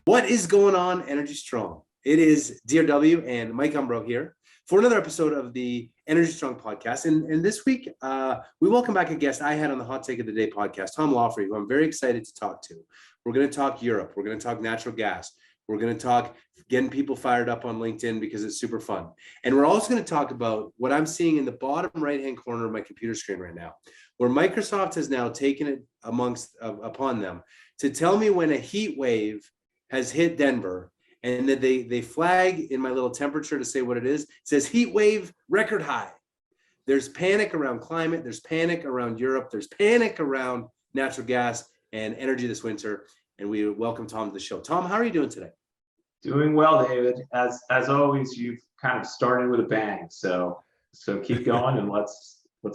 What is going on, Energy Strong? It is DRW and Mike Umbro here for another episode of the Energy Strong podcast. And this week, we welcome back a guest I had on the Hot Take of the Day podcast, Tom Lawfrey, who I'm very excited to talk to. We're going to talk Europe. We're going to talk natural gas. We're going to talk getting people fired up on LinkedIn because it's super fun. And we're also going to talk about what I'm seeing in the bottom right-hand corner of my computer screen right now, where Microsoft has now taken it upon them to tell me when a heat wave has hit Denver, and that they flag in my little temperature to say what it is. It says heat wave record high. There's panic around climate. There's panic around Europe. There's panic around natural gas and energy this winter. And we welcome Tom to the show. Tom, how are you doing today? Doing well, David. As always, you've kind of started with a bang. So keep going and let's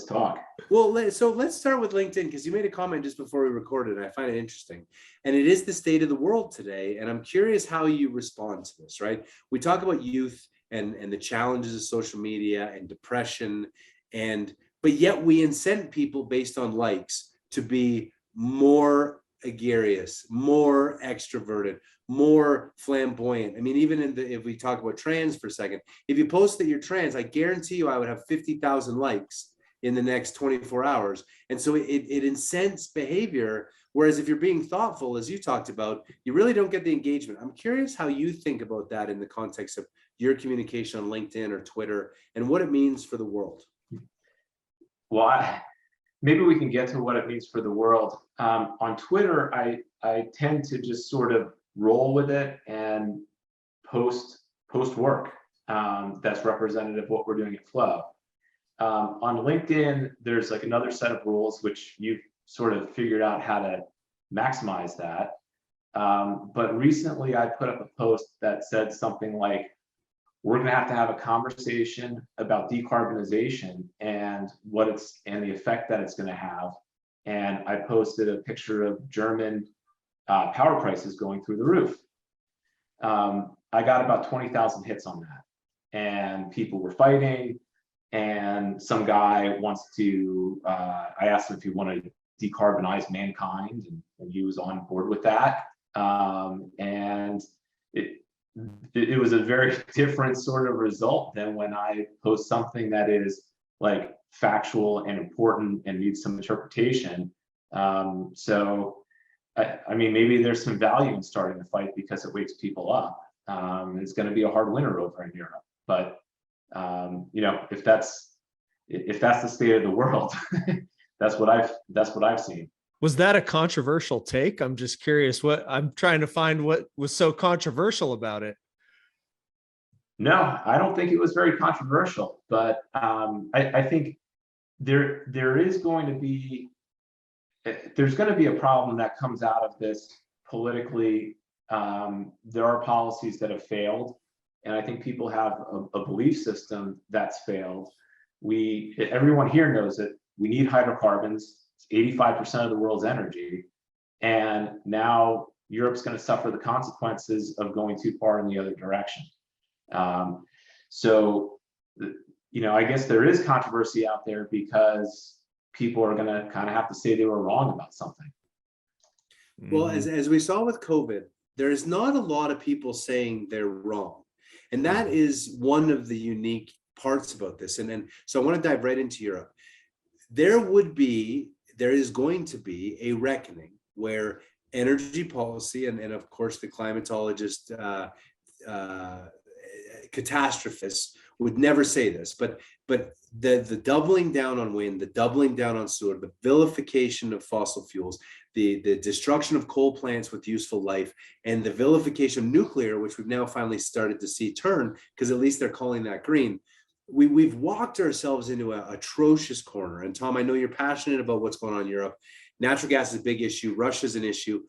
talk. Well, so let's start with LinkedIn, because you made a comment just before we recorded, and I find it interesting. And it is the state of the world today. And I'm curious how you respond to this, right? We talk about youth and the challenges of social media and depression, but yet we incent people based on likes to be more gregarious, more extroverted, more flamboyant. I mean, even if we talk about trans for a second, if you post that you're trans, I guarantee you I would have 50,000 likes in the next 24 hours. And so it incents behavior. Whereas if you're being thoughtful, as you talked about, you really don't get the engagement. I'm curious how you think about that in the context of your communication on LinkedIn or Twitter and what it means for the world. Well, maybe we can get to what it means for the world. On Twitter, I tend to just sort of roll with it and post work that's representative of what we're doing at Flow. On LinkedIn, there's like another set of rules, which you've sort of figured out how to maximize that. But recently I put up a post that said something like, we're going to have a conversation about decarbonization and the effect that it's going to have. And I posted a picture of German power prices going through the roof. I got about 20,000 hits on that, and people were fighting. And some guy wants to, I asked him if he wanted to decarbonize mankind, and he was on board with that. And it was a very different sort of result than when I post something that is like factual and important and needs some interpretation. So, I mean, maybe there's some value in starting the fight because it wakes people up. It's going to be a hard winter over in Europe, but if that's the state of the world, that's what I've seen. Was that a controversial take? I'm just curious. I'm trying to find what was so controversial about it. No, I don't think it was very controversial, but I think there's going to be a problem that comes out of this politically. There are policies that have failed. And I think people have a belief system that's failed. Everyone here knows it. We need hydrocarbons. It's 85% of the world's energy. And now Europe's going to suffer the consequences of going too far in the other direction. I guess there is controversy out there because people are going to kind of have to say they were wrong about something. Well, as we saw with COVID, there's not a lot of people saying they're wrong. And that is one of the unique parts about this. And so I want to dive right into Europe. There is going to be a reckoning where energy policy and of course the climatologist catastrophists would never say this, but the doubling down on wind, the doubling down on solar, the vilification of fossil fuels, the destruction of coal plants with useful life, and the vilification of nuclear, which we've now finally started to see turn, because at least they're calling that green. We've walked ourselves into an atrocious corner. And Tom, I know you're passionate about what's going on in Europe. Natural gas is a big issue. Russia's an issue.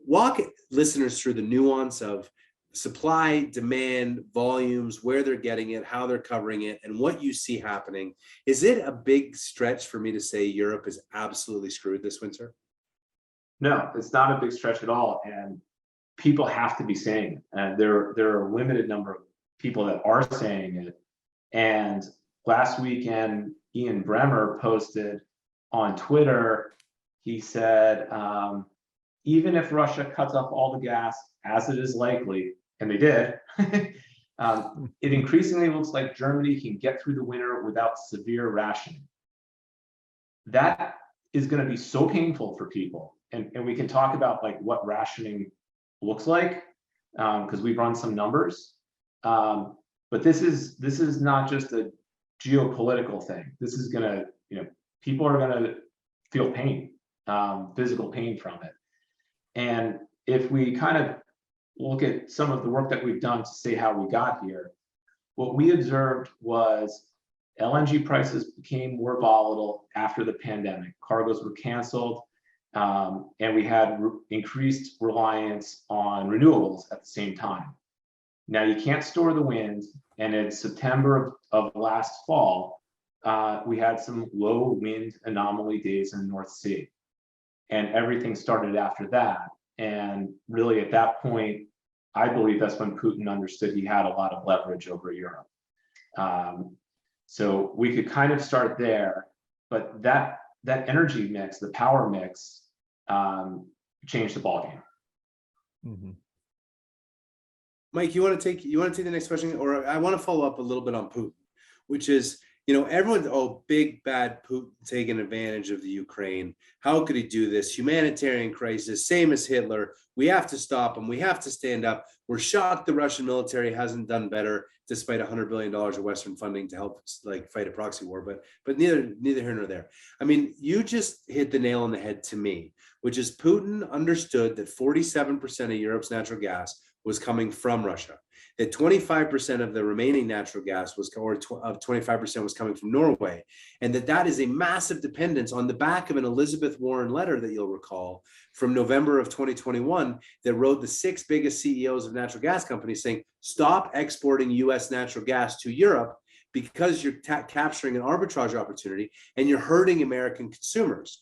Walk listeners through the nuance of supply, demand, volumes, where they're getting it, how they're covering it, and what you see happening. Is it a big stretch for me to say Europe is absolutely screwed this winter? No, it's not a big stretch at all. And people have to be saying it. And there are a limited number of people that are saying it. And last weekend, Ian Bremmer posted on Twitter, he said, even if Russia cuts off all the gas, as it is likely, and they did, it increasingly looks like Germany can get through the winter without severe rationing. That is going to be so painful for people. And we can talk about like what rationing looks like, because we've run some numbers. But this is not just a geopolitical thing. This is going to, people are going to feel pain, physical pain from it. And if we kind of look at some of the work that we've done to say how we got here, what we observed was LNG prices became more volatile after the pandemic. Cargoes were canceled, and we had increased reliance on renewables at the same time. Now you can't store the wind, and in September of last fall, we had some low wind anomaly days in the North Sea, and everything started after that. And really at that point, I believe that's when Putin understood he had a lot of leverage over Europe. So we could kind of start there, but that energy mix, the power mix, changed the ballgame. Mm-hmm. Mike, you want to take the next question, or I want to follow up a little bit on Putin, which is, everyone's, big bad Putin taking advantage of the Ukraine. How could he do this? Humanitarian crisis, same as Hitler. We have to stop him. We have to stand up. We're shocked the Russian military hasn't done better, despite $100 billion of Western funding to help fight a proxy war. But neither here nor there. I mean, you just hit the nail on the head to me, which is Putin understood that 47% of Europe's natural gas was coming from Russia, that 25% of the remaining natural gas of 25% was coming from Norway, and that is a massive dependence on the back of an Elizabeth Warren letter that you'll recall from November of 2021 that wrote the 6 biggest CEOs of natural gas companies saying, stop exporting US natural gas to Europe because you're capturing an arbitrage opportunity and you're hurting American consumers.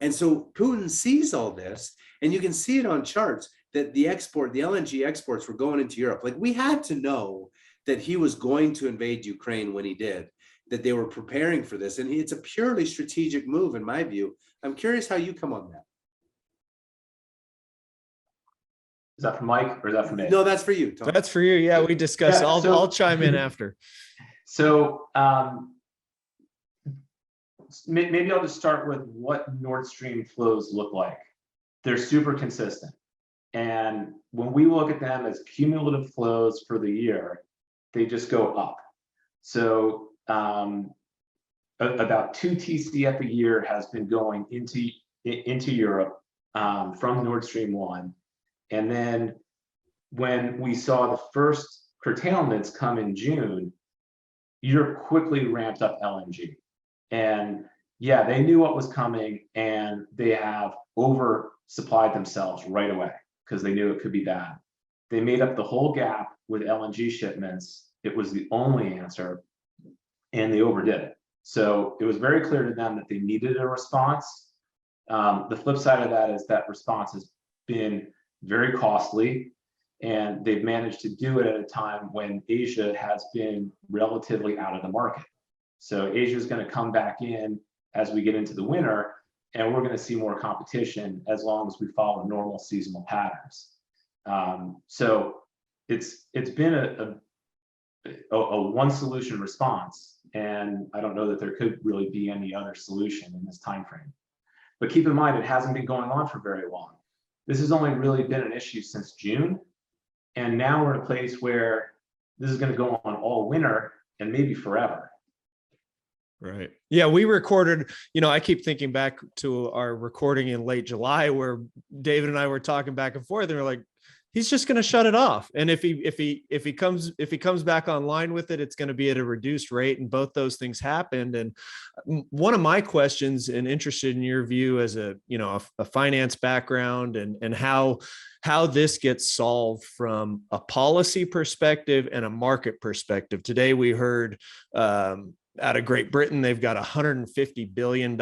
And so Putin sees all this, and you can see it on charts, that the LNG exports were going into Europe. Like, we had to know that he was going to invade Ukraine when he did, that they were preparing for this. And it's a purely strategic move, in my view. I'm curious how you come on that. Is that for Mike or is that for me? No, that's for you, Tom. That's for you. Yeah, we discussed. Yeah, I'll chime in after. So maybe I'll just start with what Nord Stream flows look like. They're super consistent. And when we look at them as cumulative flows for the year, they just go up. So about 2 TCF a year has been going into Europe from Nord Stream 1. And then when we saw the first curtailments come in June, Europe quickly ramped up LNG. And yeah, they knew what was coming, and they have oversupplied themselves right away because they knew it could be bad. They made up the whole gap with LNG shipments. It was the only answer, and they overdid it. So it was very clear to them that they needed a response. The flip side of that is that response has been very costly, and they've managed to do it at a time when Asia has been relatively out of the market. So Asia is going to come back in as we get into the winter, and we're going to see more competition as long as we follow normal seasonal patterns. So it's been a one solution response, and I don't know that there could really be any other solution in this time frame. But keep in mind, it hasn't been going on for very long. This has only really been an issue since June, and now we're in a place where this is going to go on all winter and maybe forever. Right. Yeah, we recorded, I keep thinking back to our recording in late July where David and I were talking back and forth, and we're like, he's just going to shut it off. And if he comes back online with it, it's going to be at a reduced rate. And both those things happened. And one of my questions, and interested in your view as a finance background, and how this gets solved from a policy perspective and a market perspective. Today we heard out of Great Britain, they've got $150 billion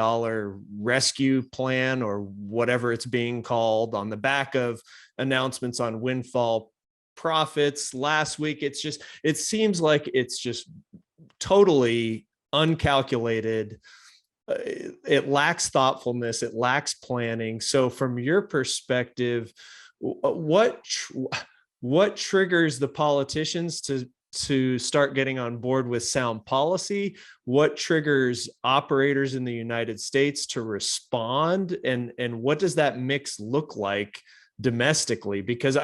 rescue plan, or whatever it's being called, on the back of announcements on windfall profits last week. It seems like it's just totally uncalculated it lacks thoughtfulness, it lacks planning. So from your perspective, what triggers the politicians to start getting on board with sound policy? What triggers operators in the United States to respond? And what does that mix look like domestically? Because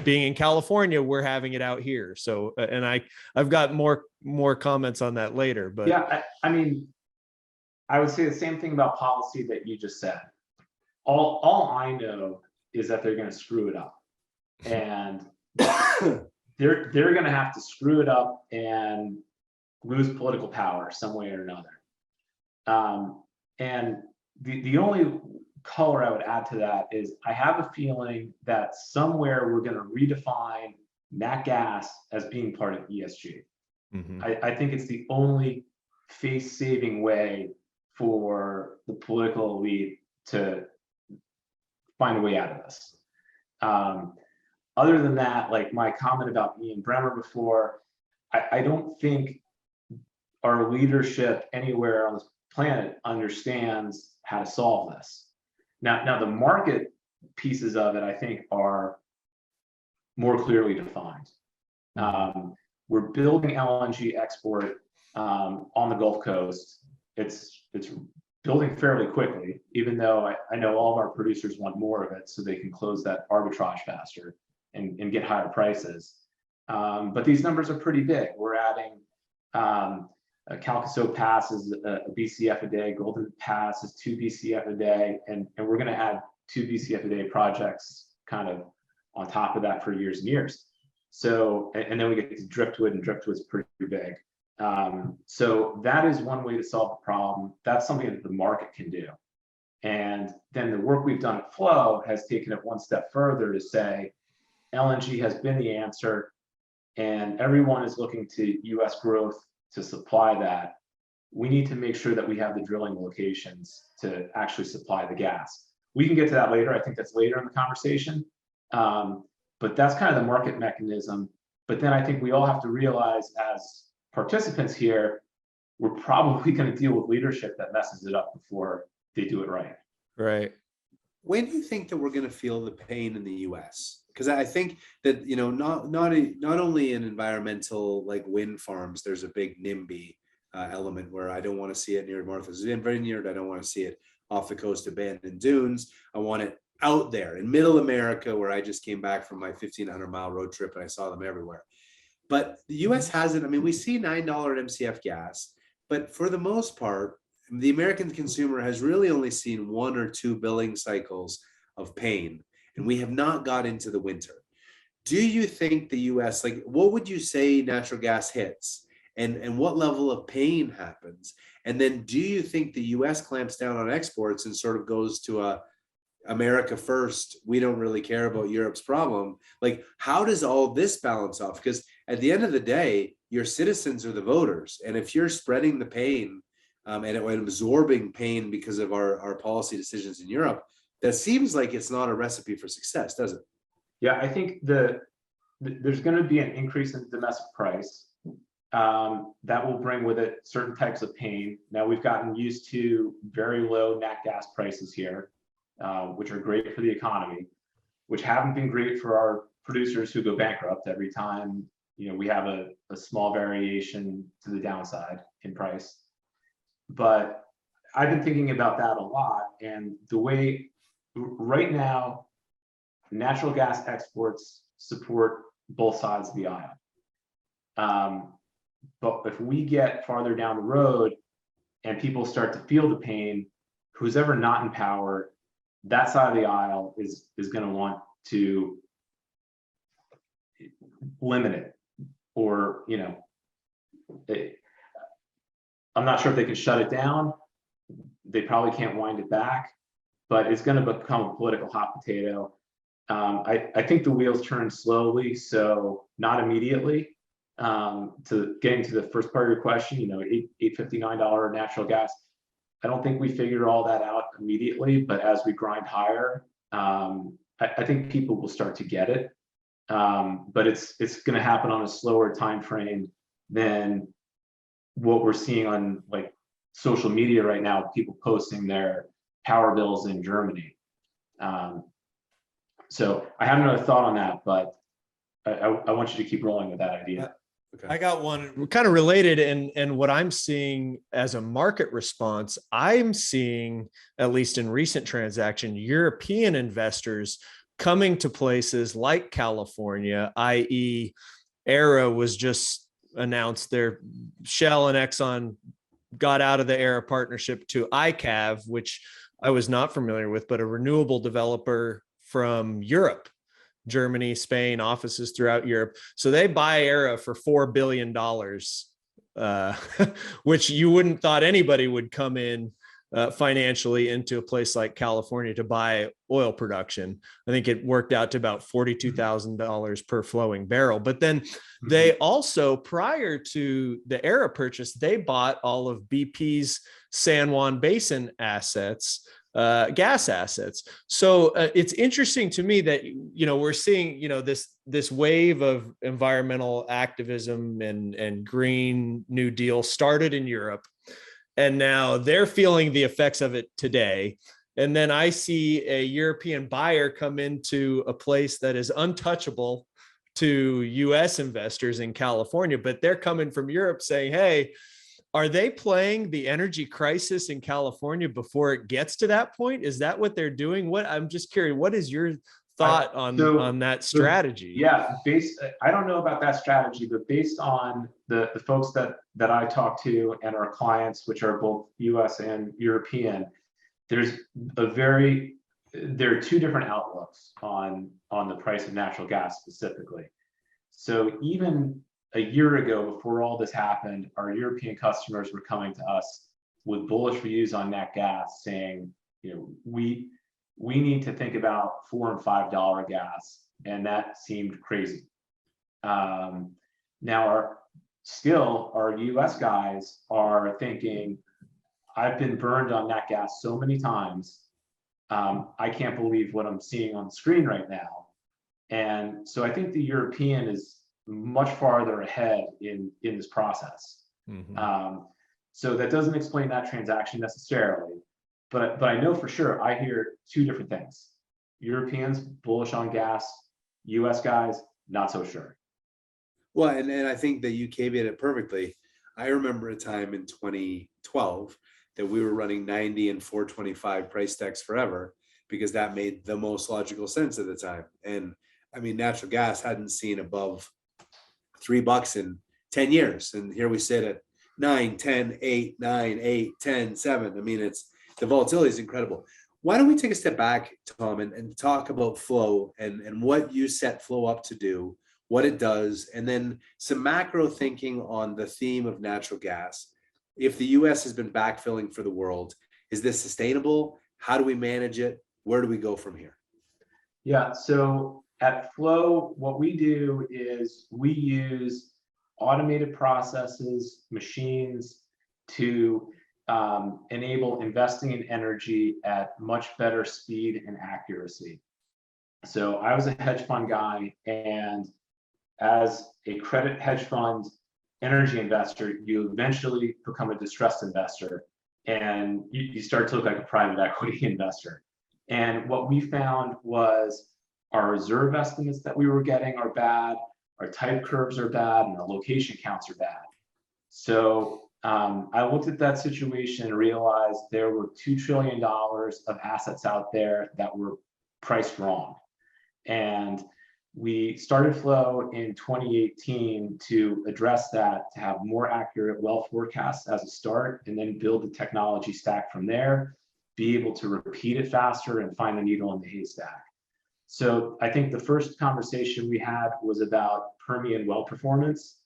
being in California, we're having it out here. So, and I've got more comments on that later, but yeah, I mean, I would say the same thing about policy that you just said. All I know is that they're going to screw it up, and they're going to have to screw it up and lose political power some way or another. And the only color I would add to that is I have a feeling that somewhere we're going to redefine nat gas as being part of ESG. mm-hmm. I think it's the only face-saving way for the political elite to find a way out of this. Other than that, like my comment about Ian Bremmer before, I don't think our leadership anywhere on this planet understands how to solve this. Now the market pieces of it, I think, are more clearly defined. We're building LNG export on the Gulf Coast. It's building fairly quickly, even though I know all of our producers want more of it so they can close that arbitrage faster and get higher prices. But these numbers are pretty big. We're adding Calcasieu Pass is a BCF a day, Golden Pass is 2 BCF a day, and we're going to add 2 BCF a day projects kind of on top of that for years and years. So, and then we get to Driftwood, and Driftwood's pretty big. So that is one way to solve the problem. That's something that the market can do. And then the work we've done at Flow has taken it one step further to say LNG has been the answer, and everyone is looking to US growth to supply that. We need to make sure that we have the drilling locations to actually supply the gas. We can get to that later. I think that's later in the conversation. But that's kind of the market mechanism. But then I think we all have to realize as participants here, we're probably going to deal with leadership that messes it up before they do it right. Right. When do you think that we're going to feel the pain in the U.S.? Because I think that, not only in environmental like wind farms, there's a big NIMBY element where I don't want to see it near Martha's Vineyard. I don't want to see it off the coast of abandoned dunes. I want it out there in middle America, where I just came back from my 1,500-mile road trip and I saw them everywhere. But the U.S. hasn't. I mean, we see $9 MCF gas, but for the most part, the American consumer has really only seen 1 or 2 billing cycles of pain, and we have not got into the winter. Do you think the U.S., like, what would you say natural gas hits, and what level of pain happens? And then do you think the U.S. clamps down on exports and sort of goes to a America first, we don't really care about Europe's problem? Like, how does all this balance off? Because at the end of the day, your citizens are the voters. And if you're spreading the pain and absorbing pain because of our policy decisions in Europe, that seems like it's not a recipe for success, does it? Yeah, I think there's going to be an increase in domestic price. That will bring with it certain types of pain. Now, we've gotten used to very low nat gas prices here, which are great for the economy, which haven't been great for our producers who go bankrupt every time we have a small variation to the downside in price. But I've been thinking about that a lot, and the way right now natural gas exports support both sides of the aisle. But if we get farther down the road and people start to feel the pain, who's ever not in power, that side of the aisle is going to want to limit it, or I'm not sure if they can shut it down. They probably can't wind it back, but it's going to become a political hot potato. I think the wheels turn slowly, so not immediately. To getting to the first part of your question, $8.59 natural gas. I don't think we figured all that out immediately, but as we grind higher, I think people will start to get it. But it's going to happen on a slower time frame than what we're seeing on like social media right now, people posting their power bills in Germany. So I have another thought on that, but I want you to keep rolling with that idea. Okay. I got one kind of related, and what I'm seeing as a market response, I'm seeing, at least in recent transaction, European investors coming to places like California, i.e. Era was just announced, their Shell and Exxon got out of the Era partnership to ICAV, which I was not familiar with, but a renewable developer from Europe, Germany, Spain, offices throughout Europe. So they buy Era for $4 billion, which you wouldn't thought anybody would come in financially into a place like California to buy oil production. I think it worked out to about $42,000 per flowing barrel. But then they also, prior to the Era purchase, they bought all of BP's San Juan Basin assets, gas assets. So it's interesting to me that, we're seeing, this wave of environmental activism and Green New Deal started in Europe. And now they're feeling the effects of it today. And then I see a European buyer come into a place that is untouchable to US investors in California, but they're coming from Europe saying, hey, are they playing the energy crisis in California before it gets to that point? Is that what they're doing? I'm just curious, what is your thought on that strategy? I don't know about that strategy, but based on the folks that I talk to and our clients, which are both US and European, there are two different outlooks on the price of natural gas specifically. So even a year ago, before all this happened, our European customers were coming to us with bullish views on nat gas, saying, we need to think about $4 and $5 gas, and that seemed crazy. Now, our US guys are thinking, I've been burned on nat gas so many times, I can't believe what I'm seeing on the screen right now. And so I think the European is much farther ahead in this process. Mm-hmm. So that doesn't explain that transaction necessarily. But I know for sure, I hear two different things. Europeans bullish on gas, US guys, not so sure. Well, and I think that you caveated it perfectly. I remember a time in 2012 that we were running 90 and 425 price decks forever, because that made the most logical sense at the time. And I mean, natural gas hadn't seen above $3 in 10 years. And here we sit at 9, 10, 8, 9, 8, 10, 7. I mean, the volatility is incredible. Why don't we take a step back, Tom, and talk about flow and what you set flow up to do, what it does, and then some macro thinking on the theme of natural gas. If the US has been backfilling for the world, is this sustainable? How do we manage it? Where do we go from here? Yeah, so at Flow, what we do is we use automated processes, machines to enable investing in energy at much better speed and accuracy. So I was a hedge fund guy, and as a credit hedge fund energy investor, you eventually become a distressed investor, and you start to look like a private equity investor. And what we found was our reserve estimates that we were getting are bad, our type curves are bad, and our location counts are bad. So I looked at that situation and realized there were $2 trillion of assets out there that were priced wrong. And we started Flow in 2018 to address that, to have more accurate well forecasts as a start, and then build the technology stack from there, be able to repeat it faster and find the needle in the haystack. So I think the first conversation we had was about Permian well performance,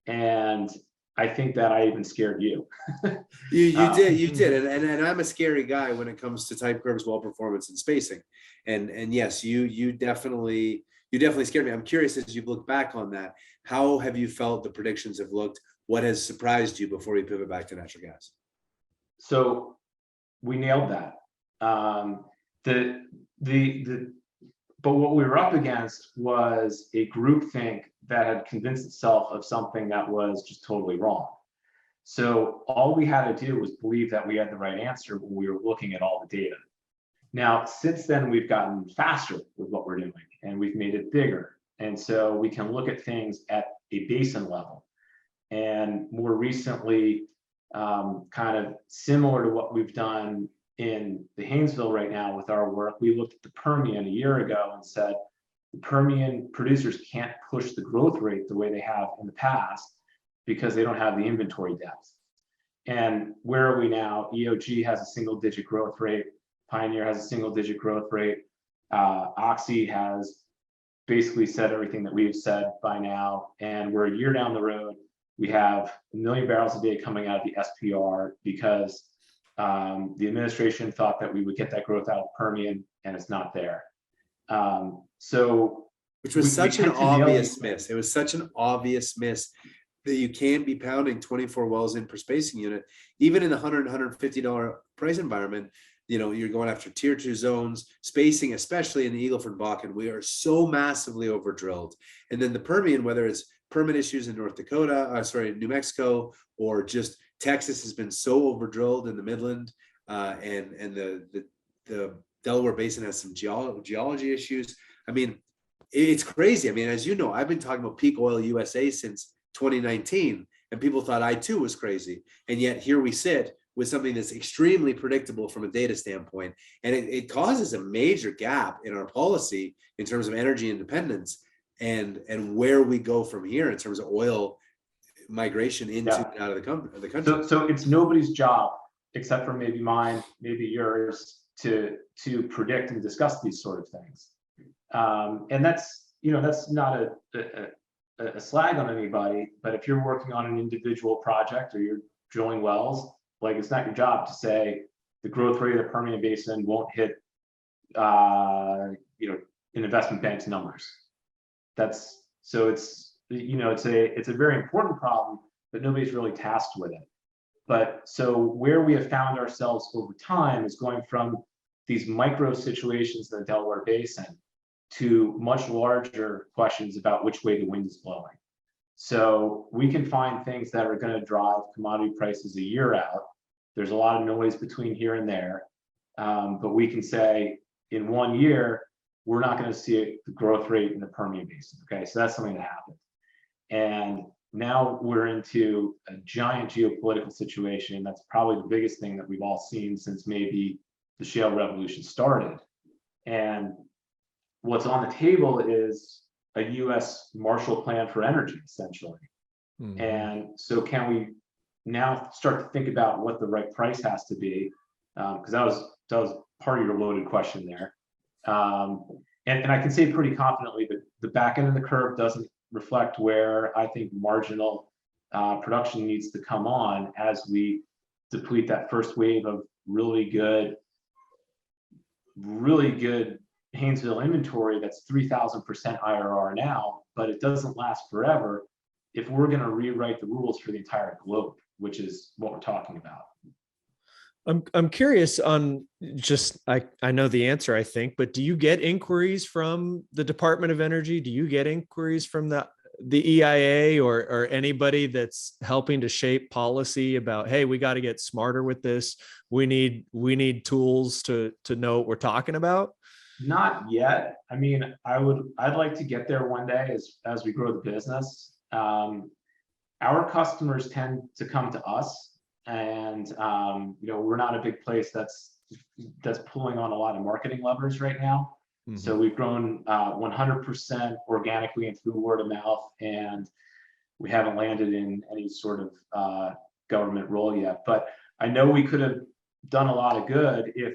and I think that I even scared you. You did, and I'm a scary guy when it comes to type curves, well performance, and spacing. And yes, you definitely scared me. I'm curious, as you've looked back on that, how have you felt the predictions have looked? What has surprised you before we pivot back to natural gas? So we nailed that. But what we were up against was a groupthink that had convinced itself of something that was just totally wrong. So all we had to do was believe that we had the right answer when we were looking at all the data. Now, since then, we've gotten faster with what we're doing, and we've made it bigger. And so we can look at things at a basin level. And more recently, kind of similar to what we've done in the Haynesville right now with our work, we looked at the Permian a year ago and said, the Permian producers can't push the growth rate the way they have in the past because they don't have the inventory depth. And where are we now? EOG has a single-digit growth rate. Pioneer has a single-digit growth rate. Oxy has basically said everything that we've said by now. And we're a year down the road. We have 1 million barrels a day coming out of the SPR because the administration thought that we would get that growth out of Permian, and it's not there. Which was such an obvious miss. It was such an obvious miss that you can't be pounding 24 wells in per spacing unit, even in the $100, $150 price environment. You know, you're going after tier 2 zones, spacing, especially in the Eagle Ford Bakken. We are so massively over drilled. And then the Permian, whether it's permit issues in New Mexico, or just Texas has been so over drilled in the Midland, and the Delaware Basin has some geology issues. I mean, it's crazy. I mean, as you know, I've been talking about peak oil USA since 2019, and people thought I too was crazy. And yet here we sit with something that's extremely predictable from a data standpoint. And it causes a major gap in our policy in terms of energy independence and where we go from here in terms of oil migration into and out of the country. So it's nobody's job, except for maybe mine, maybe yours, to predict and discuss these sort of things. And that's not a slag on anybody, but if you're working on an individual project or you're drilling wells, like, it's not your job to say the growth rate of the Permian Basin won't hit an investment bank's numbers. It's a very important problem, but nobody's really tasked with it. But so where we have found ourselves over time is going from these micro situations in the Delaware Basin to much larger questions about which way the wind is blowing. So we can find things that are going to drive commodity prices a year out. There's a lot of noise between here and there, but we can say in 1 year, we're not going to see the growth rate in the Permian Basin. Okay, so that's something that happened. And now we're into a giant geopolitical situation. That's probably the biggest thing that we've all seen since maybe the shale revolution started. And what's on the table is a US Marshall Plan for energy, essentially. Mm-hmm. And so can we now start to think about what the right price has to be? Because that was part of your loaded question there. And I can say pretty confidently that the back end of the curve doesn't reflect where I think marginal production needs to come on as we deplete that first wave of really good Haynesville inventory that's 3,000% IRR now, but it doesn't last forever if we're going to rewrite the rules for the entire globe, which is what we're talking about. I'm curious on just, I know the answer, I think, but do you get inquiries from the Department of Energy? Do you get inquiries from the EIA or anybody that's helping to shape policy about, hey, we got to get smarter with this. We need tools to know what we're talking about? Not yet. I mean, I'd like to get there one day as we grow the business. Our customers tend to come to us, and we're not a big place that's pulling on a lot of marketing levers right now. Mm-hmm. So we've grown 100% organically and through word of mouth, and we haven't landed in any sort of government role yet. But I know we could have done a lot of good if,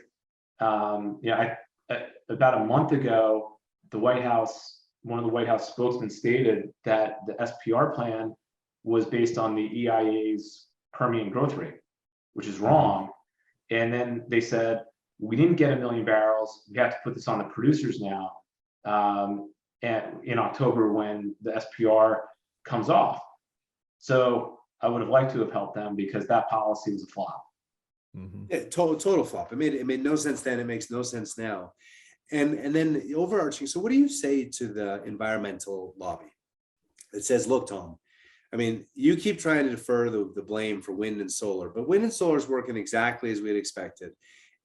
about a month ago, one of the White House spokesmen stated that the SPR plan was based on the EIA's Permian growth rate, which is wrong. And then they said, we didn't get 1 million barrels. We have to put this on the producers now in October when the SPR comes off. So I would have liked to have helped them because that policy was a flop. Mm-hmm. Yeah, total flop. It made no sense then. It makes no sense now. And then the overarching. So what do you say to the environmental lobby that says, look, Tom, I mean, you keep trying to defer the blame for wind and solar, but wind and solar is working exactly as we had expected.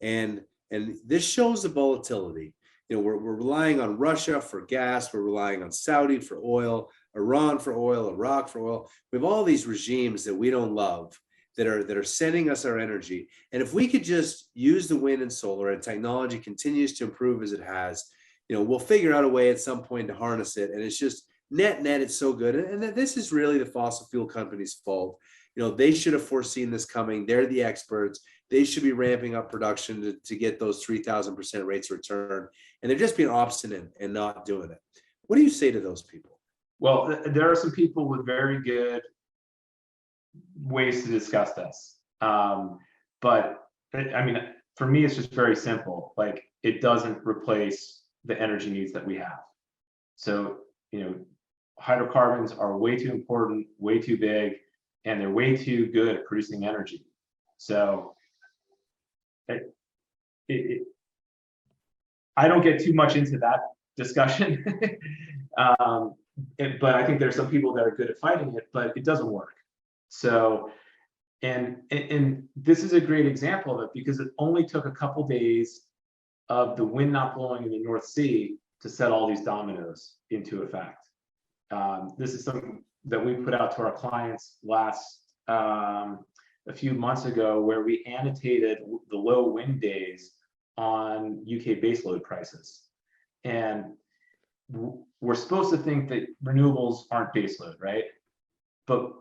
And this shows the volatility. You know, we're relying on Russia for gas, we're relying on Saudi for oil, Iran for oil, Iraq for oil. We have all these regimes that we don't love that are sending us our energy. And if we could just use the wind and solar, and technology continues to improve as it has, you know, we'll figure out a way at some point to harness it. And it's just net, it's so good. And this is really the fossil fuel companies' fault. You know, they should have foreseen this coming. They're the experts. They should be ramping up production to get those 3,000% rates of return. And they're just being obstinate and not doing it. What do you say to those people? Well, there are some people with very good ways to discuss this. But I mean, for me, it's just very simple. Like, it doesn't replace the energy needs that we have. So, you know, hydrocarbons are way too important, way too big, and they're way too good at producing energy. So I don't get too much into that discussion. But I think there's some people that are good at fighting it, but it doesn't work. So, and this is a great example of it, because it only took a couple days of the wind not blowing in the North Sea to set all these dominoes into effect. This is something that we put out to our clients a few months ago, where we annotated the low wind days on UK baseload prices. And we're supposed to think that renewables aren't baseload, right? But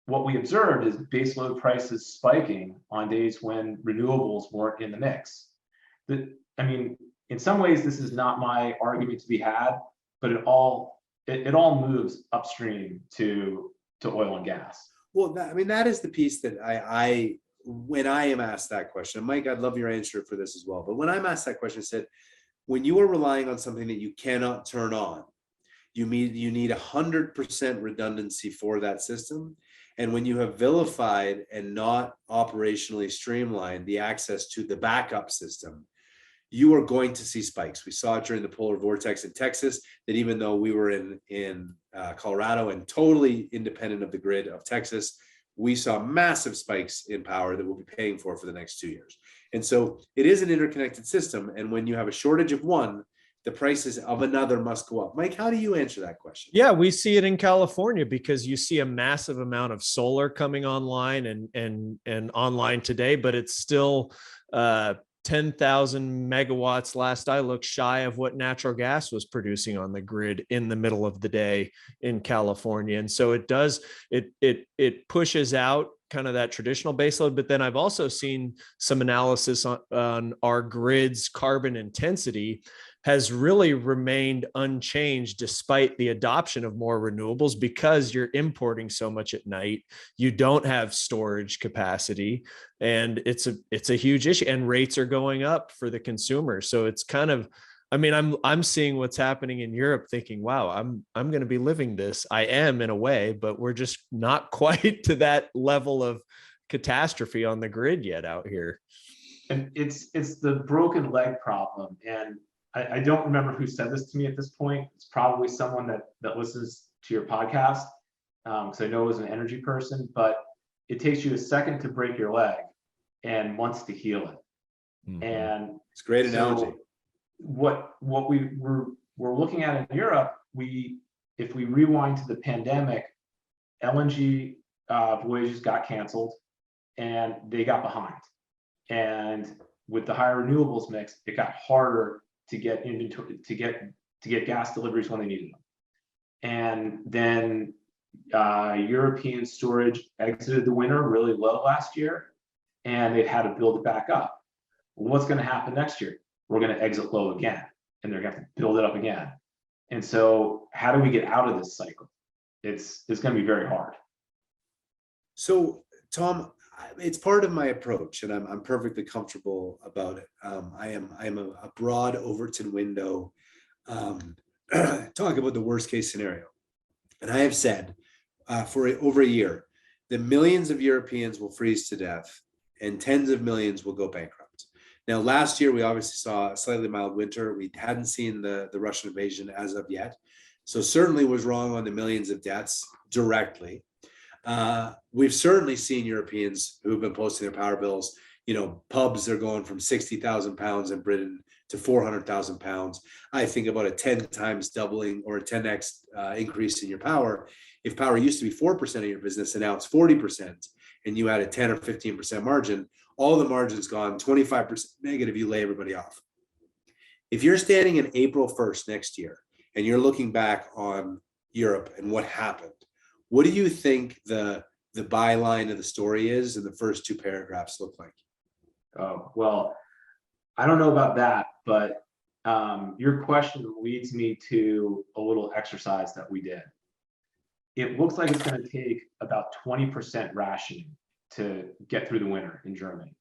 what we observed is baseload prices spiking on days when renewables weren't in the mix. I mean, in some ways, this is not my argument to be had, but it all moves upstream to oil and gas. Well, I mean, that is the piece that I when I am asked that question, Mike, I'd love your answer for this as well. But when I'm asked that question, I said, when you are relying on something that you cannot turn on, you need 100% redundancy for that system. And when you have vilified and not operationally streamlined the access to the backup system, you are going to see spikes. We saw it during the polar vortex in Texas, that even though we were in Colorado and totally independent of the grid of Texas, we saw massive spikes in power that we'll be paying for the next 2 years. And so it is an interconnected system. And when you have a shortage of one, the prices of another must go up. Mike, how do you answer that question? Yeah, we see it in California, because you see a massive amount of solar coming online and online today, but it's still 10,000 megawatts last I looked, shy of what natural gas was producing on the grid in the middle of the day in California. And so it pushes out kind of that traditional baseload. But then I've also seen some analysis on our grid's carbon intensity has really remained unchanged despite the adoption of more renewables, because you're importing so much at night. You don't have storage capacity, and it's a huge issue, and rates are going up for the consumer. So it's kind of, I mean, I'm seeing what's happening in Europe thinking, wow, I'm going to be living this. I am, in a way, but we're just not quite to that level of catastrophe on the grid yet out here. And it's the broken leg problem. And I don't remember who said this to me at this point. It's probably someone that listens to your podcast, because I know it was an energy person, but it takes you a second to break your leg and months to heal it. Mm-hmm. And it's a great analogy. What we're looking at in Europe, if we rewind to the pandemic, LNG voyages got canceled and they got behind. And with the higher renewables mix, it got harder to get inventory, to get gas deliveries when they needed them. And then European storage exited the winter really low last year, and they've had to build it back up. Well, what's going to happen next year? We're going to exit low again, and they're going to have to build it up again. And so how do we get out of this cycle? It's going to be very hard. So, Tom, it's part of my approach, and I'm perfectly comfortable about it. I am a broad Overton window talk about the worst case scenario, and I have said for over a year that millions of Europeans will freeze to death and tens of millions will go bankrupt. Now, last year we obviously saw a slightly mild winter. We hadn't seen the Russian invasion as of yet, so certainly was wrong on the millions of deaths directly. We've certainly seen Europeans who've been posting their power bills. Pubs are going from 60,000 pounds in Britain to 400,000 pounds. I think about a 10 times doubling or a 10x increase in your power. If power used to be 4% of your business and now it's 40%, and you had a 10 or 15% margin, all the margin's gone, 25% negative, you lay everybody off. If you're standing in April 1st next year and you're looking back on Europe and what happened, what do you think the byline of the story is and the first two paragraphs look like? Oh, well, I don't know about that, but your question leads me to a little exercise that we did. It looks like it's going to take about 20% rationing to get through the winter in Germany.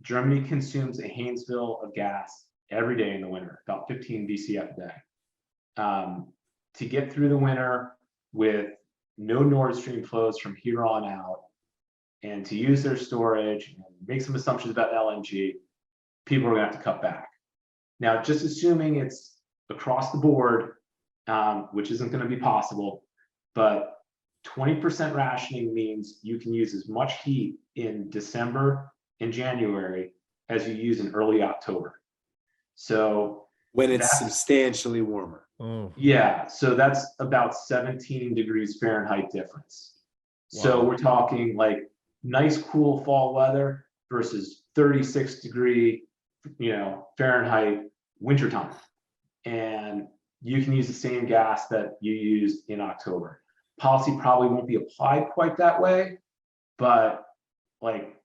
Germany consumes a Haynesville of gas every day in the winter, about 15 BCF a day. To get through the winter with no Nord Stream flows from here on out, and to use their storage and make some assumptions about LNG, people are going to have to cut back. Now, just assuming it's across the board, which isn't going to be possible, but 20% rationing means you can use as much heat in December and January as you use in early October. So when it's substantially warmer. Oh. Yeah, so that's about 17 degrees Fahrenheit difference. Wow. So we're talking like nice cool fall weather versus 36 degree, Fahrenheit wintertime. And you can use the same gas that you used in October. Policy probably won't be applied quite that way, but like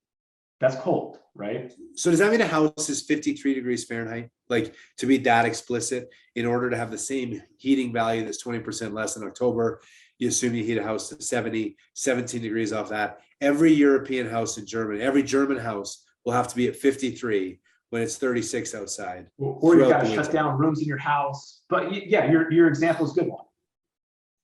that's cold, right? So does that mean a house is 53 degrees Fahrenheit? Like, to be that explicit, in order to have the same heating value that's 20% less in October, you assume you heat a house to 17 degrees off that. Every European house in Germany, every German house will have to be at 53 when it's 36 outside. Or you got to shut down rooms in your house. But yeah, your example is a good one.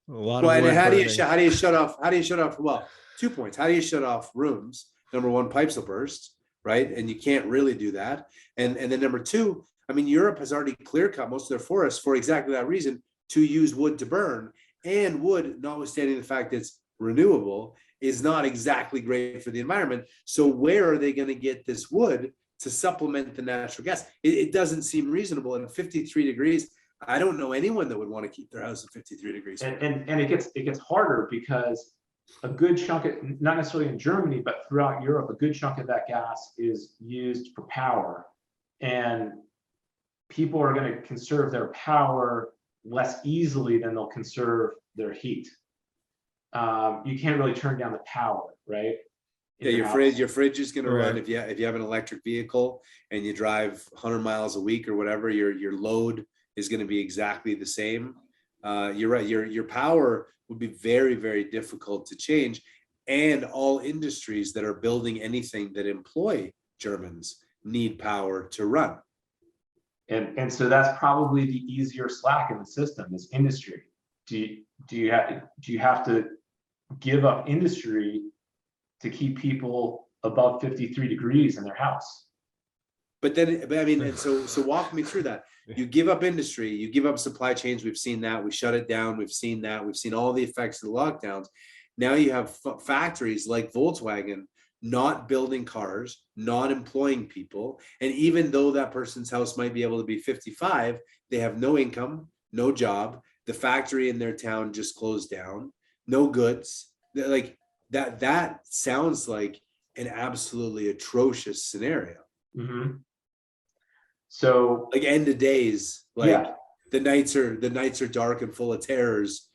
A lot well, of and how do you shut off? Well, 2 points. How do you shut off rooms? Number one, pipes will burst, right? And you can't really do that. And then number two, I mean, Europe has already clear cut most of their forests for exactly that reason, to use wood to burn. And wood, notwithstanding the fact it's renewable, is not exactly great for the environment. So where are they going to get this wood to supplement the natural gas? It doesn't seem reasonable. And 53 degrees, I don't know anyone that would want to keep their house at 53 degrees. And it gets harder because a good chunk of, not necessarily in Germany, but throughout Europe, a good chunk of that gas is used for power. And people are going to conserve their power less easily than they'll conserve their heat. You can't really turn down the power, right? Yeah, your fridge is going to run if you have an electric vehicle and you drive 100 miles a week or whatever. Your load is going to be exactly the same. You're right. Your power would be very, very difficult to change, and all industries that are building anything that employ Germans need power to run. And so that's probably the easier slack in the system is industry. Do you have to give up industry to keep people above 53 degrees in their house? But I mean, and so walk me through that. You give up industry, you give up supply chains. We've seen that. We shut it down. We've seen that. We've seen all the effects of the lockdowns. Now you have factories like Volkswagen not building cars, not employing people. And even though that person's house might be able to be 55, they have no income, no job. The factory in their town just closed down, no goods. Like that sounds like an absolutely atrocious scenario. Mm-hmm. So like end of days, like the nights are dark and full of terrors,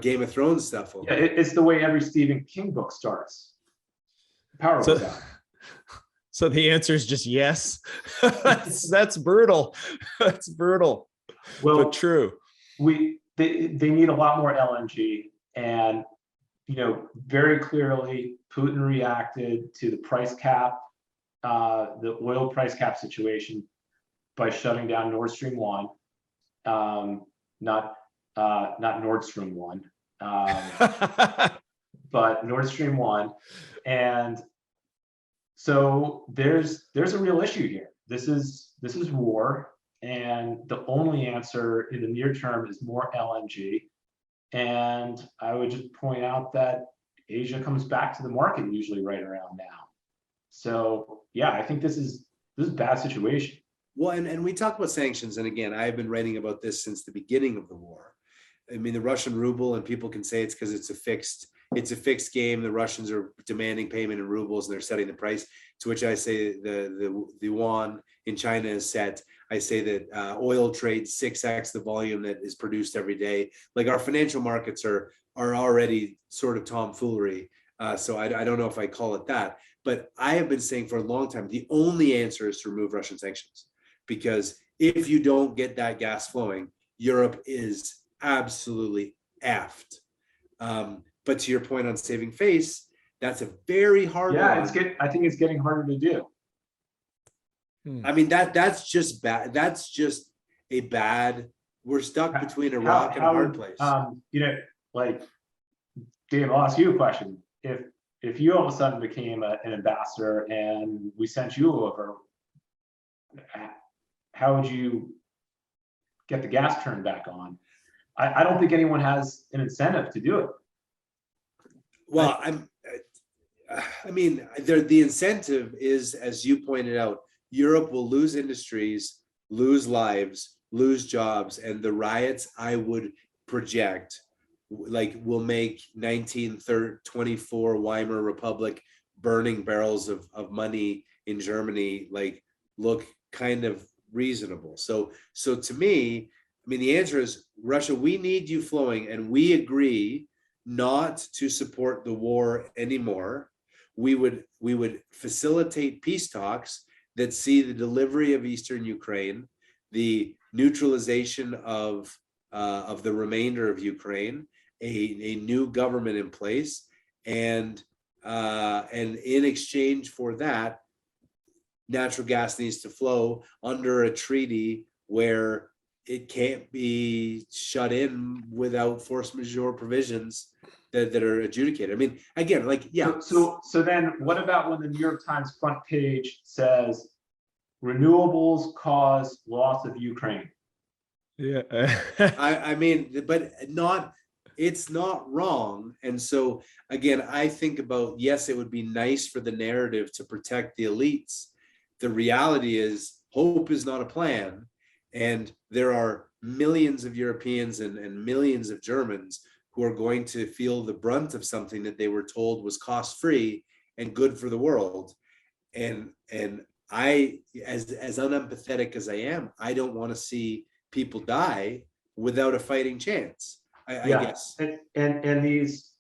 Game of Thrones stuff. Yeah, it's the way every Stephen King book starts. Power goes out. So the answer is just yes. That's brutal. That's brutal. Well, but true. They need a lot more LNG, and very clearly Putin reacted to the price cap, the oil price cap situation, by shutting down Nord Stream 1, not Nordstrom 1, but Nord Stream 1. And so there's a real issue here. This is war, and the only answer in the near term is more LNG. And I would just point out that Asia comes back to the market usually right around now. So yeah, I think this is a bad situation. Well, and we talk about sanctions, and again, I've been writing about this since the beginning of the war. I mean, the Russian ruble, and people can say it's because it's a fixed game. The Russians are demanding payment in rubles and they're setting the price. To which I say the yuan in China is set. I say that oil trades 6x the volume that is produced every day. Like, our financial markets are already sort of tomfoolery. So I don't know if I call it that, but I have been saying for a long time, the only answer is to remove Russian sanctions, because if you don't get that gas flowing, Europe is absolutely effed. But to your point on saving face, that's a very hard one. I think it's getting harder to do. I mean, that's just bad. That's just a bad. We're stuck between a rock and a hard place. You know, like, Dave, I'll ask you a question. If you all of a sudden became an ambassador and we sent you over, how would you get the gas turned back on? I don't think anyone has an incentive to do it. Well, I mean, the incentive is, as you pointed out, Europe will lose industries, lose lives, lose jobs, and the riots, I would project, like, will make 1924 Weimar Republic burning barrels of money in Germany like look kind of reasonable. So to me, I mean, the answer is, Russia, we need you flowing, and we agree not to support the war anymore. We would facilitate peace talks that see the delivery of Eastern Ukraine, the neutralization of the remainder of Ukraine, a new government in place, and in exchange for that, natural gas needs to flow under a treaty where it can't be shut in without force majeure provisions that are adjudicated. I mean, again, like, yeah. So then what about when the New York Times front page says renewables cause loss of Ukraine? Yeah. I mean, but it's not wrong. And so again, I think about, yes, it would be nice for the narrative to protect the elites. The reality is, hope is not a plan. And there are millions of Europeans and millions of Germans who are going to feel the brunt of something that they were told was cost-free and good for the world. And I, as unempathetic as I am, I don't want to see people die without a fighting chance. I guess. And these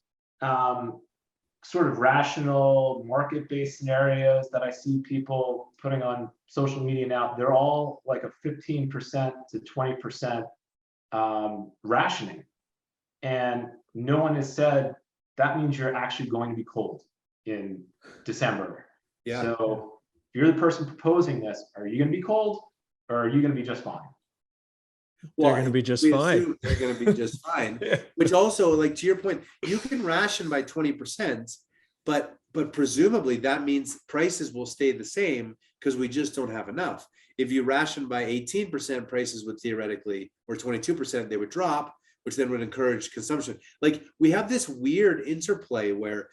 sort of rational market-based scenarios that I see people putting on social media now, they're all like a 15% to 20% rationing. And no one has said that means you're actually going to be cold in December. Yeah. So if you're the person proposing this, are you going to be cold or are you going to be just fine? Well, they're going to be just fine. They're going to be just fine. Which also, like, to your point, you can ration by 20%, but presumably that means prices will stay the same because we just don't have enough. If you ration by 18%, prices would theoretically, or 22%, they would drop, which then would encourage consumption. Like, we have this weird interplay where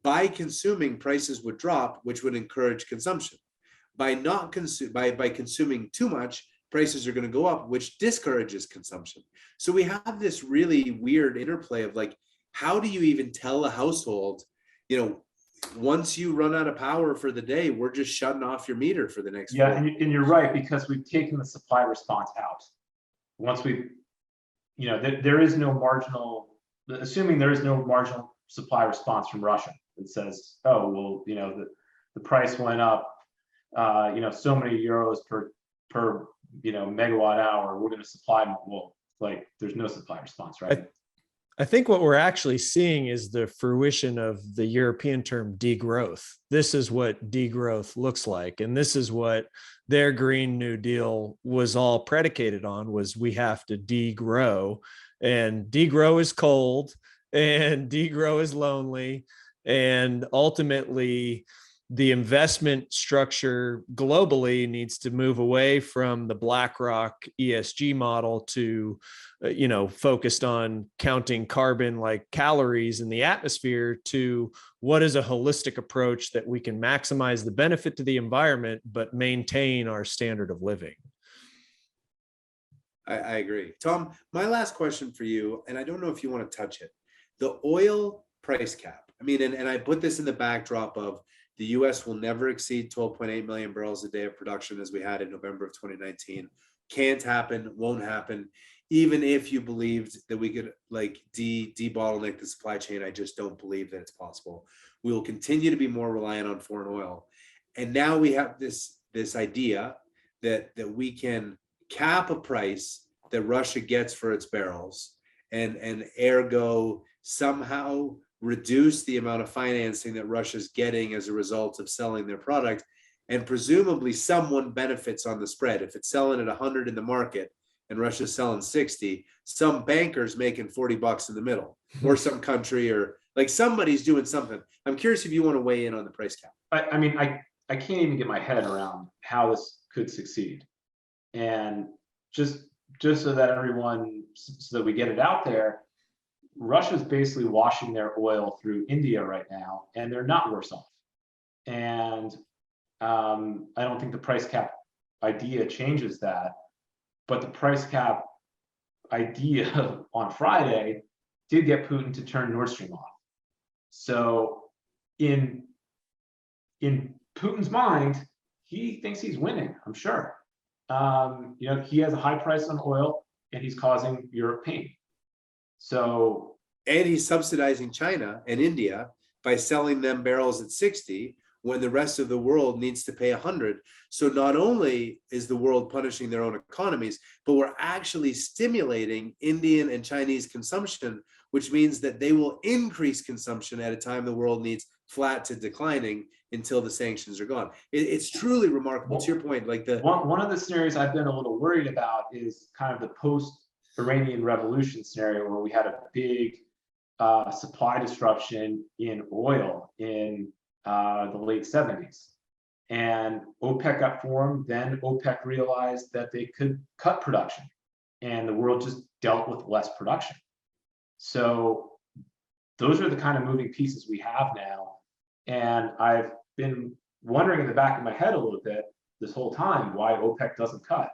by consuming, prices would drop, which would encourage consumption. By consuming too much, prices are going to go up, which discourages consumption. So we have this really weird interplay of, like, how do you even tell a household, once you run out of power for the day, we're just shutting off your meter for the next 4 and you're right, because we've taken the supply response out. Once there is no marginal, assuming there is no marginal supply response from Russia that says, oh, well, the price went up, so many euros per megawatt hour, we're going to supply them. Well, like, there's no supply response, right? I think what we're actually seeing is the fruition of the European term degrowth. This is what degrowth looks like. And this is what their Green New Deal was all predicated on, was we have to degrow, and degrow is cold and degrow is lonely. And ultimately, the investment structure globally needs to move away from the BlackRock ESG model to, focused on counting carbon like calories in the atmosphere, to what is a holistic approach that we can maximize the benefit to the environment, but maintain our standard of living. I agree. Tom, my last question for you, and I don't know if you want to touch it, the oil price cap. I mean, and I put this in the backdrop of the US will never exceed 12.8 million barrels a day of production as we had in November of 2019. Can't happen, won't happen. Even if you believed that we could like de-bottleneck the supply chain, I just don't believe that it's possible. We will continue to be more reliant on foreign oil. And now we have this idea that we can cap a price that Russia gets for its barrels and ergo somehow reduce the amount of financing that Russia's getting as a result of selling their product. And presumably someone benefits on the spread. If it's selling at 100 in the market and Russia's selling 60, some banker's making $40 in the middle, or some country, or like somebody's doing something. I'm curious if you want to weigh in on the price cap. I can't even get my head around how this could succeed. And just so that so that we get it out there, Russia's basically washing their oil through India right now, and they're not worse off. And I don't think the price cap idea changes that, but the price cap idea on Friday did get Putin to turn Nord Stream off. So in Putin's mind, he thinks he's winning, I'm sure. He has a high price on oil and he's causing Europe pain. So, and he's subsidizing China and India by selling them barrels at 60 when the rest of the world needs to pay 100. So not only is the world punishing their own economies, but we're actually stimulating Indian and Chinese consumption, which means that they will increase consumption at a time the world needs flat to declining until the sanctions are gone. It's truly remarkable. To your point, like one of the scenarios I've been a little worried about is kind of the post-Iranian Revolution scenario, where we had a big supply disruption in oil in the late 70s. And OPEC got formed, then OPEC realized that they could cut production, and the world just dealt with less production. So those are the kind of moving pieces we have now. And I've been wondering in the back of my head a little bit this whole time why OPEC doesn't cut.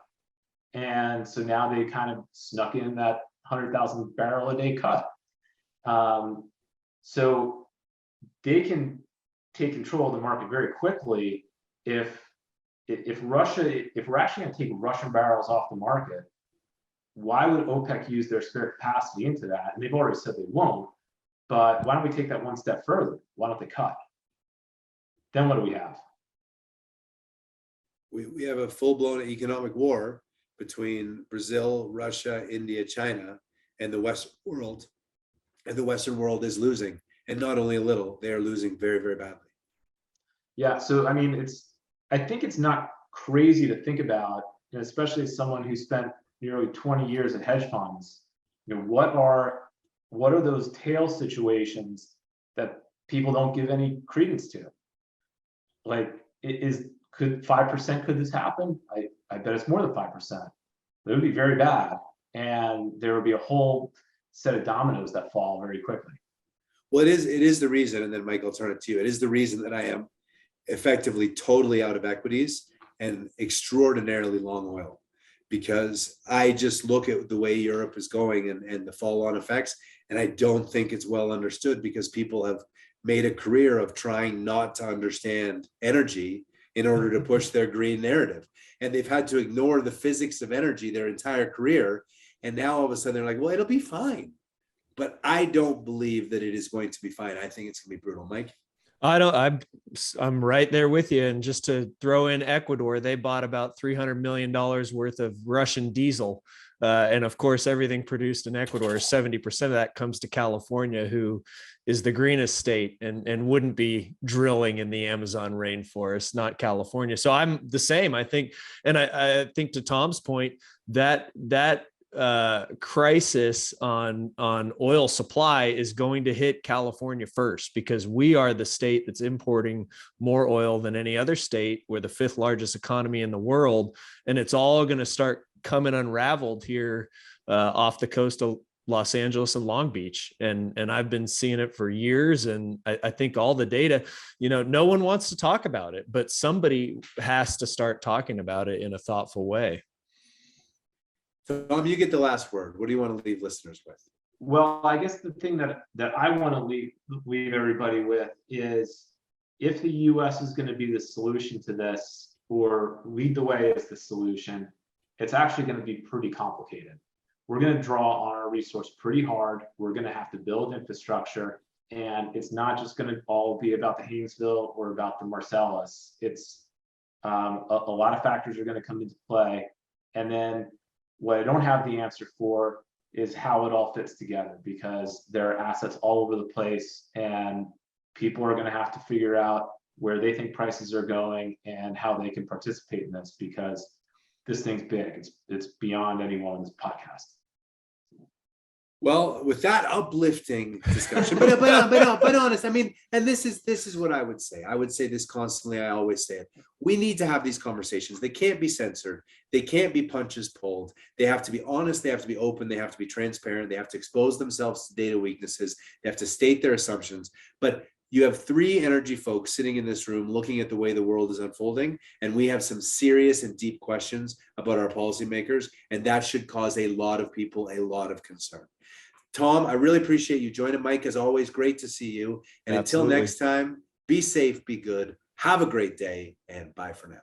And so now they kind of snuck in that 100,000 barrel a day cut. So they can take control of the market very quickly if we're actually going to take Russian barrels off the market. Why would OPEC use their spare capacity into that? And they've already said they won't, but why don't we take that one step further? Why don't they cut? Then what do we have? We have a full-blown economic war between Brazil, Russia, India, China, and the Western world. And the Western world is losing. And not only a little, they are losing very, very badly. Yeah, so I mean, I think it's not crazy to think about, especially as someone who spent nearly 20 years at hedge funds. What are those tail situations that people don't give any credence to? Like, could 5% could this happen? I bet it's more than 5%. It would be very bad, and there would be a whole set of dominoes that fall very quickly. Well, it is the reason, and then Mike, I'll turn it to you. It is the reason that I am effectively totally out of equities and extraordinarily long oil, because I just look at the way Europe is going and the fall-on effects, and I don't think it's well understood, because people have made a career of trying not to understand energy in order to push their green narrative. And they've had to ignore the physics of energy their entire career. And now all of a sudden they're like, well, it'll be fine. But I don't believe that it is going to be fine. I think it's going to be brutal. Mike? I'm right there with you. And just to throw in Ecuador, they bought about $300 million worth of Russian diesel. And of course, everything produced in Ecuador, 70% of that comes to California, who is the greenest state and wouldn't be drilling in the Amazon rainforest, not California. So I'm the same, I think. And I think, to Tom's point, that crisis on oil supply is going to hit California first, because we are the state that's importing more oil than any other state. We're the 5th largest economy in the world, and it's all going to start coming unraveled here off the coast of Los Angeles and Long Beach. And I've been seeing it for years. And I think all the data, no one wants to talk about it, but somebody has to start talking about it in a thoughtful way. Tom, you get the last word. What do you want to leave listeners with? Well, I guess the thing that I want to leave everybody with is, if the US is going to be the solution to this, or lead the way as the solution, it's actually going to be pretty complicated. We're going to draw on our resource pretty hard. We're going to have to build infrastructure, and it's not just going to all be about the Haynesville or about the Marcellus. It's a lot of factors are going to come into play. And then what I don't have the answer for is how it all fits together, because there are assets all over the place, and people are going to have to figure out where they think prices are going and how they can participate in this, because this thing's big. It's beyond anyone on this podcast. Well, with that uplifting discussion, but honest, I mean, and this is what I would say. I would say this constantly. I always say it. We need to have these conversations. They can't be censored. They can't be punches pulled. They have to be honest. They have to be open. They have to be transparent. They have to expose themselves to data weaknesses. They have to state their assumptions. But you have 3 energy folks sitting in this room looking at the way the world is unfolding, and we have some serious and deep questions about our policymakers, and that should cause a lot of people a lot of concern. Tom, I really appreciate you joining. Mike, as always, great to see you. And Absolutely. Until next time, be safe, be good, have a great day, and bye for now.